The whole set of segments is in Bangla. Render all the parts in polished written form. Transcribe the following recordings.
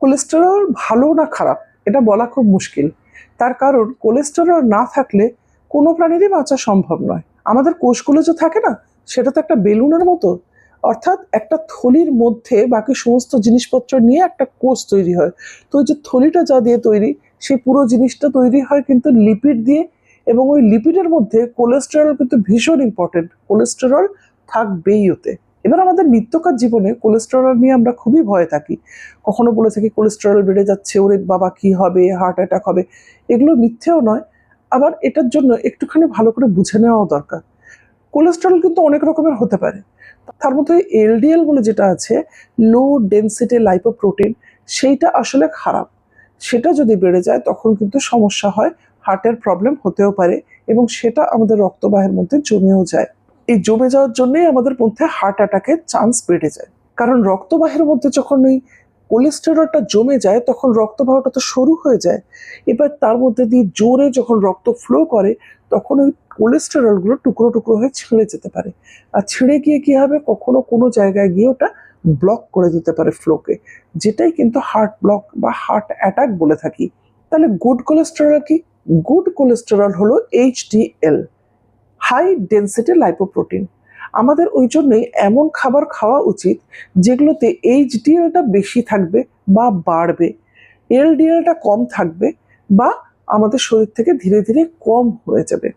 কোলেস্টেরল ভালো না খারাপ এটা বলা খুব মুশকিল। তার কারণ কোলেস্টেরল না থাকলে কোনো প্রাণীরই বাঁচা সম্ভব নয়। আমাদের কোষগুলো যে থাকে না, সেটা তো একটা বেলুনের মতো। অর্থাৎ একটা থলির মধ্যে বাকি সমস্ত জিনিসপত্র নিয়ে একটা কোষ তৈরি হয়। তো ওই যে থলিটা যা দিয়ে তৈরি, সেই পুরো জিনিসটা তৈরি হয় কিন্তু লিপিড দিয়ে, এবং ওই লিপিডের মধ্যে কোলেস্টেরল কিন্তু ভীষণ ইম্পর্টেন্ট। কোলেস্টেরল থাকবেই ওতে। এবার আমাদের নিত্যকার জীবনে কোলেস্টেরল নিয়ে আমরা খুবই ভয়ে থাকি। কখনো বলে থাকি কোলেস্টেরল বেড়ে যাচ্ছে, ওরে বাবা কি হবে, হার্ট অ্যাটাক হবে। এগুলো মিথ্যেও নয়, আবার এটার জন্য একটুখানি ভালো করে বুঝে নেওয়াও দরকার। কোলেস্টেরল কিন্তু অনেক রকমের হতে পারে। তার মধ্যে এলডিএল বলে যেটা আছে, লো ডেন্সিটি লাইপোপ্রোটিন, সেইটা আসলে খারাপ। সেটা যদি বেড়ে যায় তখন কিন্তু সমস্যা হয়, হার্টের প্রবলেম হতেও পারে, এবং সেটা আমাদের রক্তবাহের মধ্যে জমেও যায়। এই জমে যাওয়ার জন্যই আমাদের মধ্যে হার্ট অ্যাটাকের চান্স বেড়ে যায়। কারণ রক্তবাহের মধ্যে যখন ওই কোলেস্টেরলটা জমে যায় তখন রক্তবাহটা তো সরু হয়ে যায়। এবার তার মধ্যে দিয়ে জোরে যখন রক্ত ফ্লো করে, তখন ওই কোলেস্টেরলগুলো টুকরো টুকরো হয়ে ছিঁড়ে যেতে পারে। আর ছিঁড়ে গিয়ে কি হবে, কখনো কোনো জায়গায় গিয়ে ওটা ব্লক করে দিতে পারে ফ্লোকে, যেটাই কিন্তু হার্ট ব্লক বা হার্ট অ্যাটাক বলে থাকি। তাহলে গুড কোলেস্টেরল কি? গুড কোলেস্টেরল হলো এইচডিএল, হাই ডেন্সিটি লাইপোপ্রোটিন। আমাদের ওই জন্যই এমন খাবার খাওয়া উচিত যেগুলোতে এইচডিএলটা বেশি থাকবে বা বাড়বে, এলডিএলটা কম থাকবে বা আমাদের শরীর থেকে ধীরে ধীরে কম হয়ে যাবে।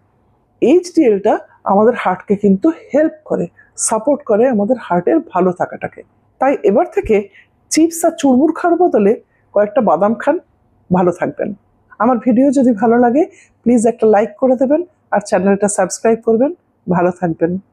এইচডিএলটা আমাদের হার্টকে কিন্তু হেল্প করে, সাপোর্ট করে আমাদের হার্টের ভালো থাকাটাকে। তাই এবার থেকে চিপস আর চুরমুর খাওয়ার বদলে কয়েকটা বাদাম খান, ভালো থাকবেন। আমার ভিডিও যদি ভালো লাগে প্লিজ একটা লাইক করে দেবেন, আর চ্যানেলটা সাবস্ক্রাইব করবেন। ভালো থাকবেন।